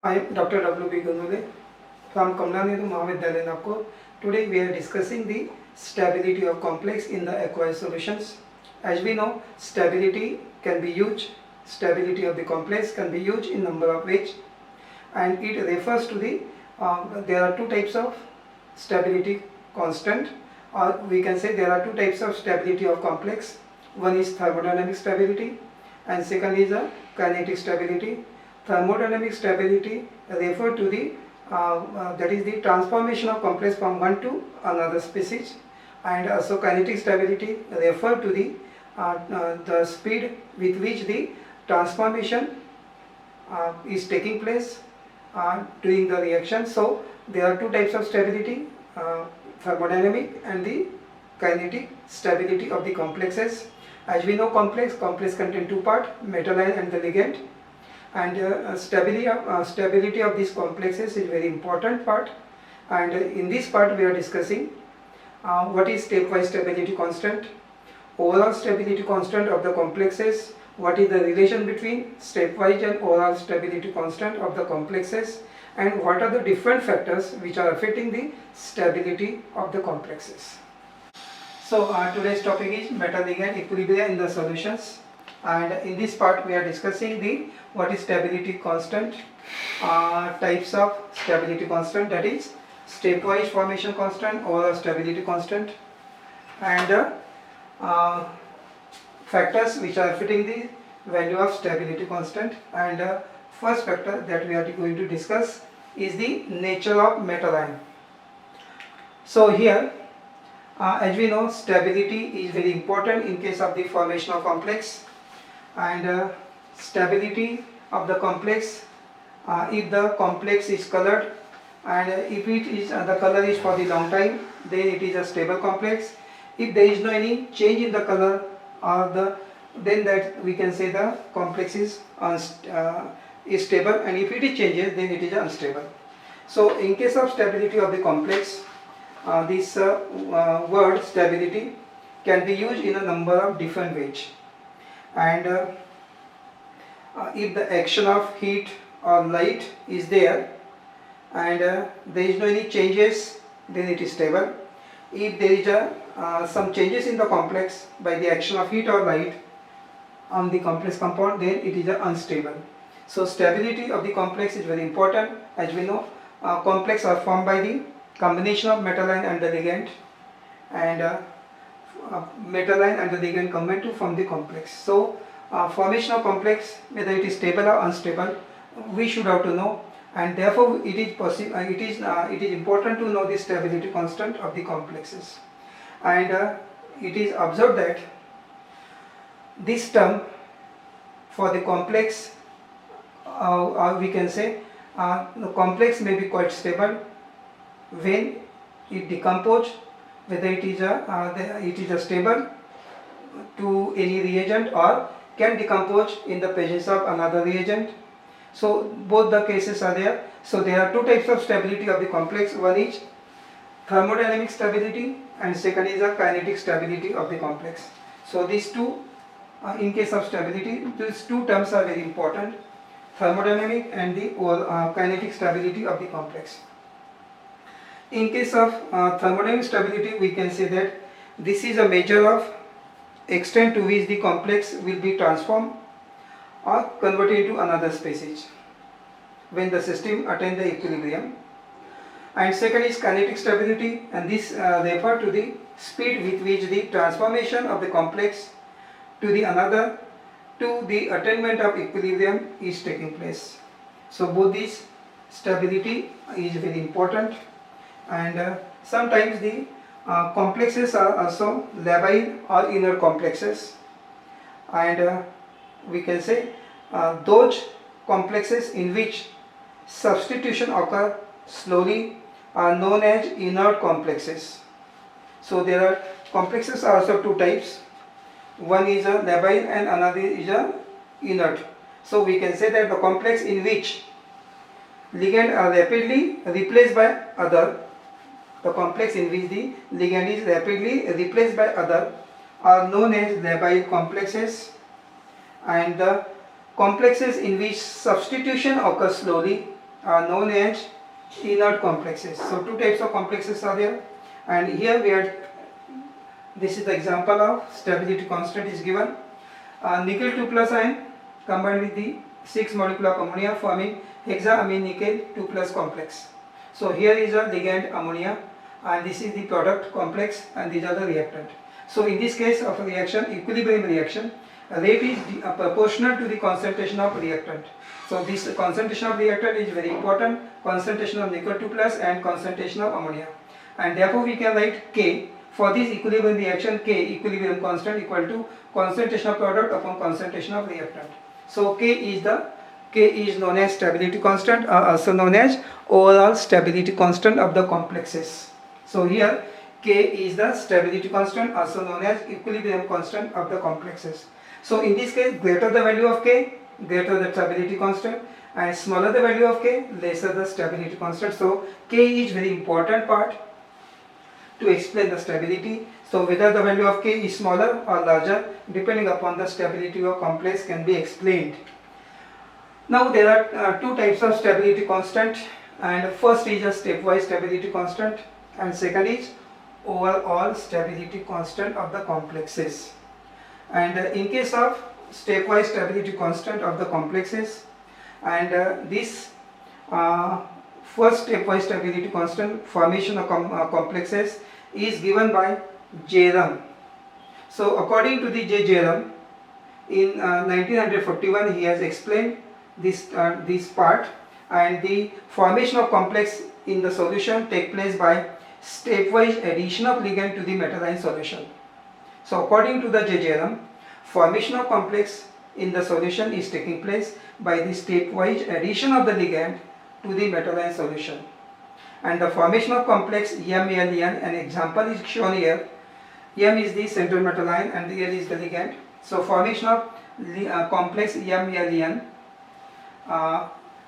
I am Dr. W. B. Gunule from Kamla Nehru Mahavidyalaya, Nagpur. Today we are discussing the stability of complex in the aqueous solutions. As we know, stability can be used, stability of the complex can be used in number of ways, and it refers to the there are two types of stability constant, or we can say there are two types of stability of complex. One is thermodynamic stability and second is a kinetic stability. Thermodynamic stability refer to the that is the transformation of complex from one to another species, and also kinetic stability refer to the speed with which the transformation is taking place during the reaction. So there are two types of stability, thermodynamic and the kinetic stability of the complexes. As we know, complex contain two parts, metal ion and the ligand, and stability of these complexes is very important part, and in this part we are discussing what is stepwise stability constant, overall stability constant of the complexes, what is the relation between stepwise and overall stability constant of the complexes, and what are the different factors which are affecting the stability of the complexes. So today's topic is metal ligand equilibrium in the solutions, and in this part we are discussing the what is stability constant, types of stability constant, that is stepwise formation constant, overall stability constant, and factors which are affecting the value of stability constant. And first factor that we are going to discuss is the nature of metal ion. So here as we know, stability is very important in case of the formation of complex, and stability of the complex, if the complex is colored and if it is the color is for the long time, then it is a stable complex. If there is no any change in the color or then that we can say the complex is stable, and if it is changes, then it is unstable. So in case of stability of the complex, this word stability can be used in a number of different ways, and if the action of heat or light is there and there is no any changes, then it is stable. If there is some changes in the complex by the action of heat or light on the complex compound, then it is unstable. So stability of the complex is very important. As we know, complex are formed by the combination of metal ion and the ligand, and metal ion and the ligand combine to form the complex. So formation of complex, whether it is stable or unstable, we should have to know, and therefore it is important to know the stability constant of the complexes. And it is observed that this term for the complex, we can say the complex may be quite stable when it decomposes, whether it is a stable to any reagent or can decompose in the presence of another reagent. So both the cases are there. So there are two types of stability of the complex. One is thermodynamic stability and second is a kinetic stability of the complex. So these two, in case of stability, these two terms are very important, thermodynamic and the kinetic stability of the complex. In case of thermodynamic stability, we can say that this is a measure of extent to which the complex will be transformed or converted into another species when the system attains the equilibrium. And second is kinetic stability, and this refers to the speed with which the transformation of the complex to the another to the attainment of equilibrium is taking place. So both these stability is very important, and sometimes the complexes are also labile or inert complexes, and we can say those complexes in which substitution occur slowly are known as inert complexes. So there are complexes are also two types. One is a labile and another is a inert. So we can say that the complex in which ligand are rapidly replaced by other, the complex in which the ligand is rapidly replaced by other are known as labile complexes, and the complexes in which substitution occurs slowly are known as inert complexes. So two types of complexes are there, and here we are, this is the example of stability constant is given. Nickel 2 plus ion combined with the 6 molecule of ammonia forming hexaamine nickel 2 plus complex. So here is a ligand ammonia, and this is the product complex, and these are the reactant. So in this case of a reaction, equilibrium reaction, rate is proportional to the concentration of reactant. So this concentration of reactant is very important, concentration of nickel 2 plus and concentration of ammonia, and therefore we can write K for this equilibrium reaction. K, equilibrium constant, equal to concentration of product upon concentration of reactant. So K is known as stability constant, also known as overall stability constant of the complexes. So here K is the stability constant, also known as equilibrium constant of the complexes. So in this case, greater the value of K, greater the stability constant, and smaller the value of K, lesser the stability constant. So K is very important part to explain the stability. So whether the value of K is smaller or larger, depending upon the stability of complex, can be explained. Now there are two types of stability constant, and first is a stepwise stability constant, and second is overall stability constant of the complexes. And in case of stepwise stability constant of the complexes, and this first stepwise stability constant formation of complexes is given by Jairam. So according to the J. Jairam, in 1941 he has explained this part, and the formation of complex in the solution take place by stepwise addition of ligand to the metal ion solution. So according to the J. Jairam, formation of complex in the solution is taking place by the stepwise addition of the ligand to the metal ion solution. And the formation of complex MElN, an example is shown here. M is the central metal ion and L is the ligand. So formation of complex MElN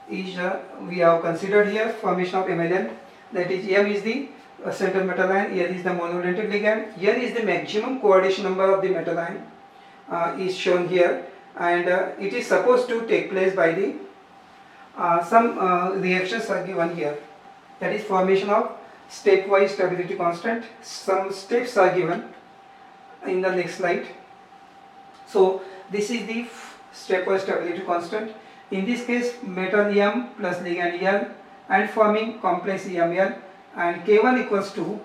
is we have considered here formation of MElN, that is M is the central metal ion, L is the monovalentic ligand, N is the maximum coordination number of the metal ion, is shown here, and it is supposed to take place by the some reactions are given here, that is formation of stepwise stability constant. Some steps are given in the next slide. So this is the stepwise stability constant. In this case, metal M plus ligand L and forming complex EML, and K1 equals to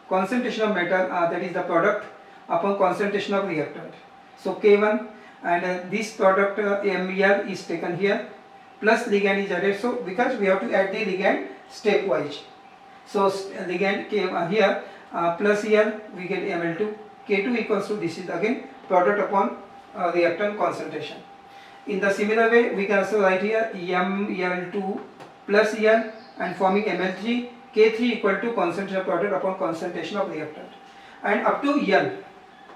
concentration of metal, that is the product, upon concentration of reactant. So K1 and this product MEl is taken here, plus ligand is added. So because we have to add the ligand stepwise, so ligand K here plus EL, we get Ml2. K2 equals to, this is again product upon reactant concentration. In the similar way, we can also write here MEl2 plus EL and forming Ml3. K3 equal to concentration product upon concentration of reactant, and up to L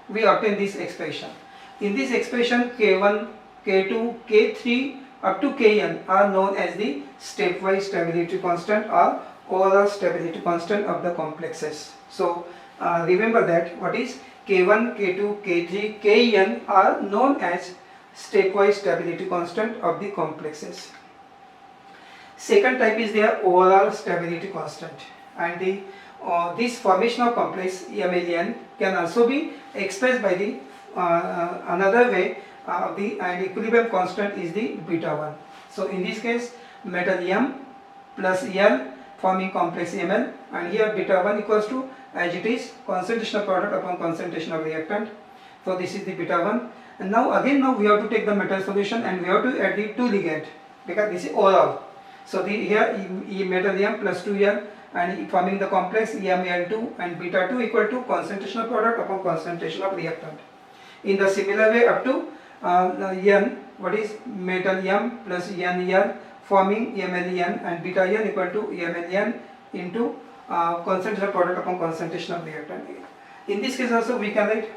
we obtain this expression. In this expression, K1, K2, K3 up to Kn are known as the stepwise stability constant or overall stability constant of the complexes. So remember that what is K1, K2, K3, Kn are known as stepwise stability constant of the complexes. Second type is their overall stability constant, and the this formation of complex MElN can also be expressed by the another way, and equilibrium constant is the beta 1. So in this case, metal M plus L forming complex Ml, and here beta 1 equals to, as it is, concentration of product upon concentration of reactant. So this is the beta 1, and now we have to take the metal solution and we have to add the 2 ligand, because this is overall. So here metal M plus 2L and forming the complex MEl2 and beta 2 equal to concentration of product upon concentration of reactant. In the similar way, up to N, what is metal M plus NEl forming MElN and beta N equal to MElN into concentration of product upon concentration of reactant. In this case also we can write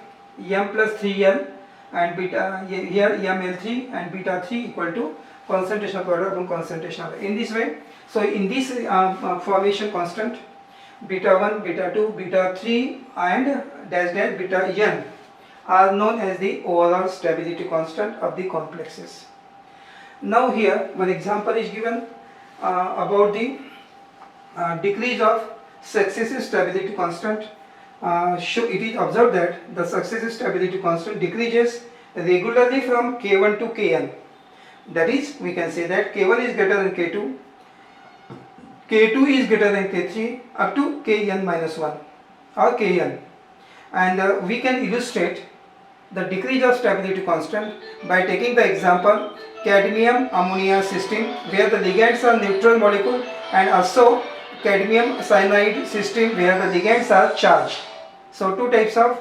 M plus 3L and beta, here MEl3 and beta 3 equal to concentration of product upon concentration of, in this way. So in this formation constant, beta 1, beta 2, beta 3 and dash dash beta N are known as the overall stability constant of the complexes. Now here one example is given, about the decrease of successive stability constant. It is observed that the successive stability constant decreases regularly from K1 to Kn. That is, we can say that K1 is greater than K2, K2 is greater than K3 up to Kn minus 1 or Kn. And we can illustrate the decrease of stability constant by taking the example cadmium ammonia system, where the ligands are neutral molecule, and also cadmium cyanide system where the ligands are charged. So two types of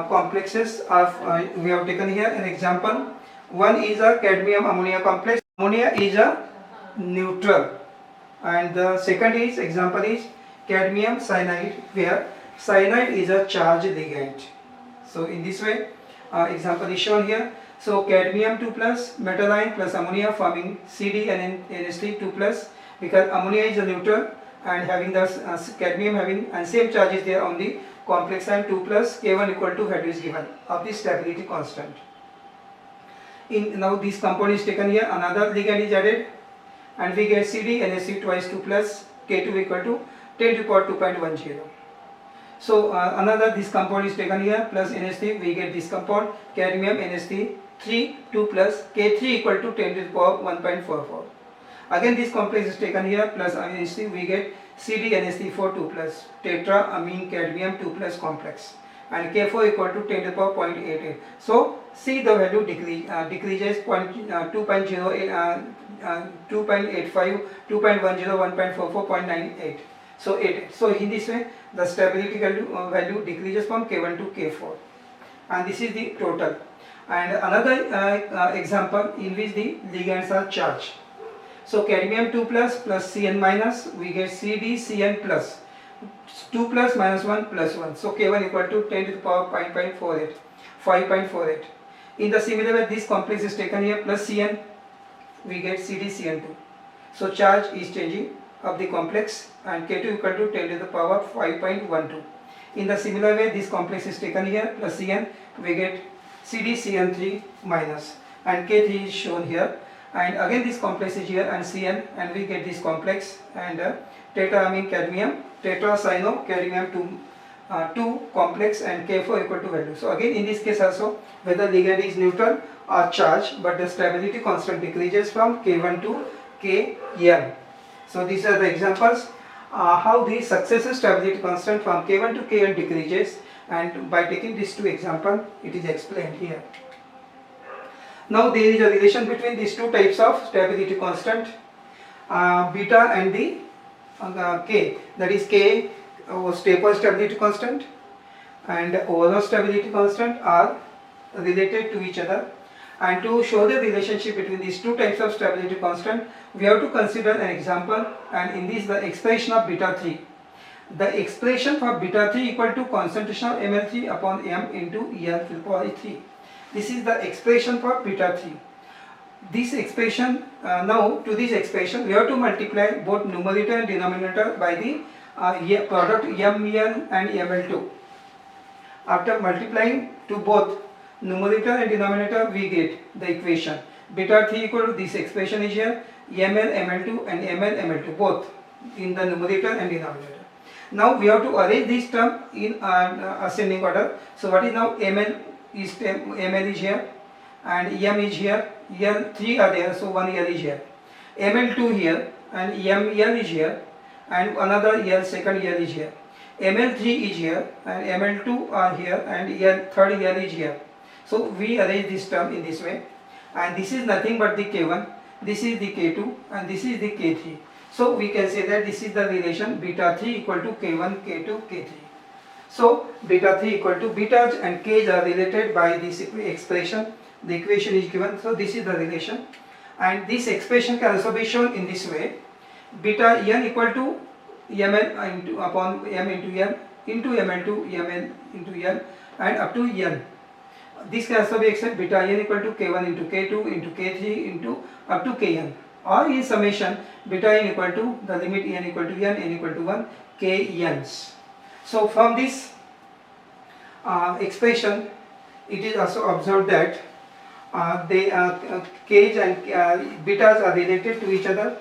complexes are we have taken here an example. One is a cadmium ammonia complex. Ammonia is a neutral, and the second is example is cadmium cyanide, where cyanide is a charged ligand. So in this way example is shown here. So cadmium 2 plus metal ion plus ammonia forming CD and NH3 2 plus, because ammonia is a neutral and having the cadmium having and same charge is there on the complex ion 2 plus, K1 equal to value is given of the stability constant. Now this compound is taken here, another ligand is added, and we get CD NH3 twice 2 plus, K2 equal to 10 to the power 2.10. So this compound is taken here plus NH3, we get this compound cadmium NH3 2 plus, K3 equal to 10 to the power 1.44. Again this complex is taken here plus NH3, we get CD NH3 2 plus tetraamine cadmium 2 plus complex, and K4 equal to 10 to the power 0.88. So see the value decreases 2.08, 2.85, 2.10, 1.44, 0.98. So 8. So in this way the stability value decreases from K1 to K4, and this is the total. And another example in which the ligands are charged. So cadmium 2 plus plus Cn minus, we get CD Cn plus 2 plus minus 1 plus 1. So K1 equal to 10 to the power 5.48. In the similar way this complex is taken here plus Cn, we get CD Cn2. So charge is changing of the complex, and K2 equal to 10 to the power 5.12. In the similar way this complex is taken here plus Cn, we get CD Cn3 minus, and K3 is shown here, and again this complex is here and Cn, and we get this complex and tetraamine cadmium tetracyano cadmium 2 complex, and K4 equal to value. So again in this case also whether ligand is neutral or charged, but the stability constant decreases from K1 to Kn. So these are the examples how the successive stability constant from K1 to Kn decreases, and by taking these two examples it is explained here. Now there is a relation between these two types of stability constant, beta and the K, that is K stable stability constant and overall stability constant are related to each other. And to show the relationship between these two types of stability constant, we have to consider an example, and in this the expression of beta 3. The expression for beta 3 equal to concentration of ml3 upon m into EL to the power 3. This is the expression for beta 3. This expression, now to this expression we have to multiply both numerator and denominator by the product ml and ml2. After multiplying to both numerator and denominator, we get the equation beta 3 equal to this expression is here, ml ml2 and ml ml2 both in the numerator and denominator. Now we have to arrange this term in ascending order. So what is now ml is here and m is here, l 3 are there, so one l is here, ml2 here and ml is here, and another l second l is here, ml3 is here and ml2 are here, and l third l is here. So we arrange this term in this way, and this is nothing but the K1, this is the K2 and this is the K3. So we can say that this is the relation beta 3 equal to K1, K2, K3. So beta 3 equal to beta and K are related by this expression. The equation is given, so this is the relation, and this expression can also be shown in this way: beta n equal to ml into upon m into n into ml2 ml into n and up to n. This can also be expressed beta n equal to K1 into K2 into K3 into up to Kn, or in summation beta n equal to the limit n equal to n equal to 1 Kns. So from this expression it is also observed that K's and betas are related to each other,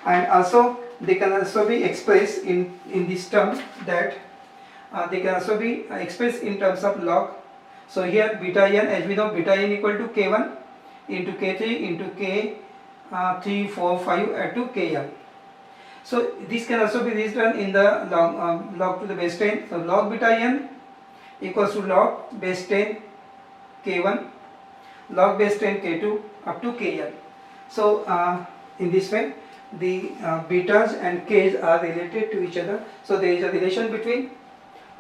And also they can also be expressed in this term that they can also be expressed in terms of log. So here beta n, as we know, beta n equal to k1 into k3 into k 3 4 5 to kn. So this can also be written in the log to the base 10. So log beta n equals to log base 10 k1 log base 10 k2 up to kn. So in this way the betas and k's are related to each other. So there is a relation between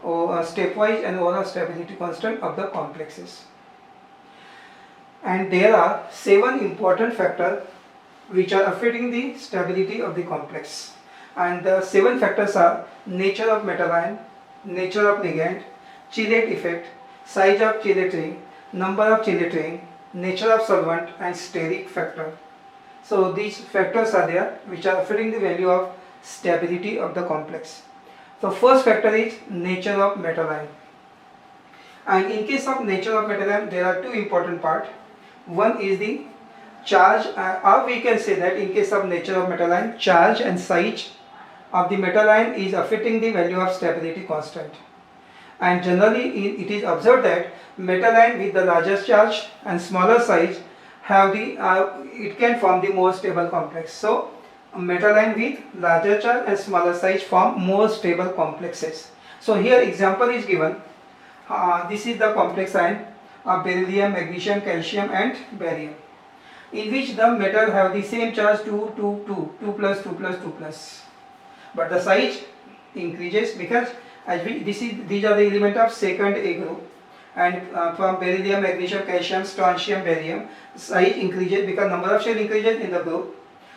stepwise and overall stability constant of the complexes. And there are 7 important factors which are affecting the stability of the complex. And the 7 factors are nature of metal ion, nature of ligand, chelate effect, size of chelate ring, number of chelate ring, nature of solvent, and steric factor. So these factors are there which are affecting the value of stability of the complex. So first factor is nature of metal ion. And in case of nature of metal ion, there are 2 important parts. One is the charge, or we can say that in case of nature of metal ion, charge and size of the metal ion is affecting the value of stability constant. And generally it is observed that metal ion with the larger charge and smaller size have the it can form the more stable complex. So metal ion with larger charge and smaller size form more stable complexes. So here example is given. This is the complex ion of beryllium, magnesium, calcium and barium, in which the metal have the same charge 2 plus 2 plus 2 plus, but the size increases because as these are the element of second A group, and from beryllium, magnesium, calcium, strontium, barium, size increases because number of shell increases in the group.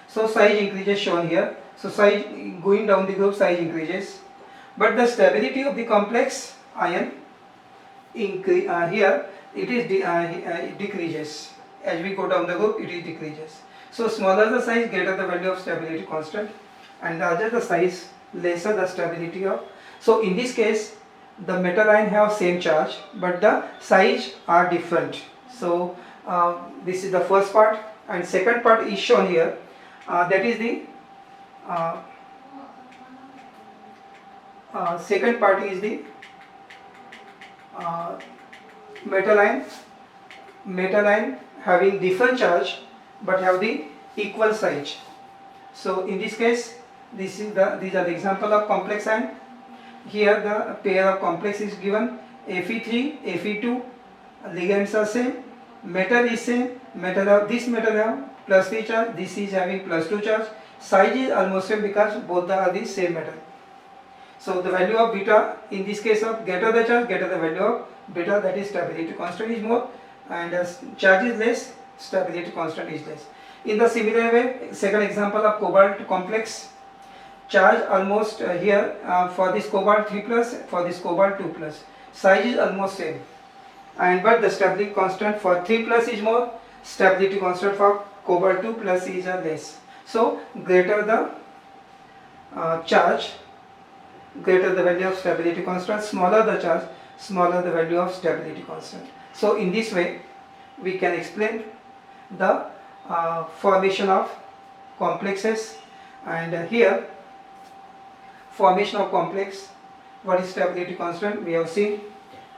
So size increases shown here. So size going down the group, size increases, but the stability of the complex ion here it is decreases. As we go down the group, it is decreases. So smaller the size, greater the value of stability constant, and larger the size, lesser the stability of. So in this case the metal ion have same charge but the size are different. So this is the first part, and second part is shown here. That is the second part is the metal ion having different charge but have the equal size. So in this case these are the example of complex ion. Here the pair of complex is given Fe3, Fe2, ligands are same, metal is same, this metal have plus 3 charge, this is having plus 2 charge, size is almost same because both are the same metal. So the value of beta, in this case of greater the charge, greater the value of beta, that is stability constant is more, and as charge is less, stability constant is less. In the similar way, second example of cobalt complex, charge almost here for this cobalt 3 plus, for this cobalt 2 plus, size is almost same, and but the stability constant for 3 plus is more, stability constant for cobalt 2 plus is less. So greater the charge, greater the value of stability constant, smaller the charge, smaller the value of stability constant. So in this way we can explain the formation of complexes. And here formation of complex, what is stability constant we have seen,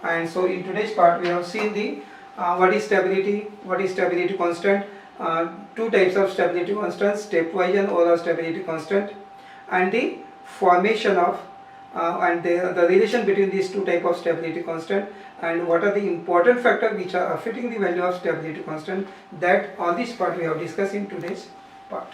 and so in today's part we have seen the what is stability constant, 2 types of stability constants, stepwise and overall stability constant, and the formation of and the relation between these 2 types of stability constant, and what are the important factors which are affecting the value of stability constant. That all this part we have discussed in today's part.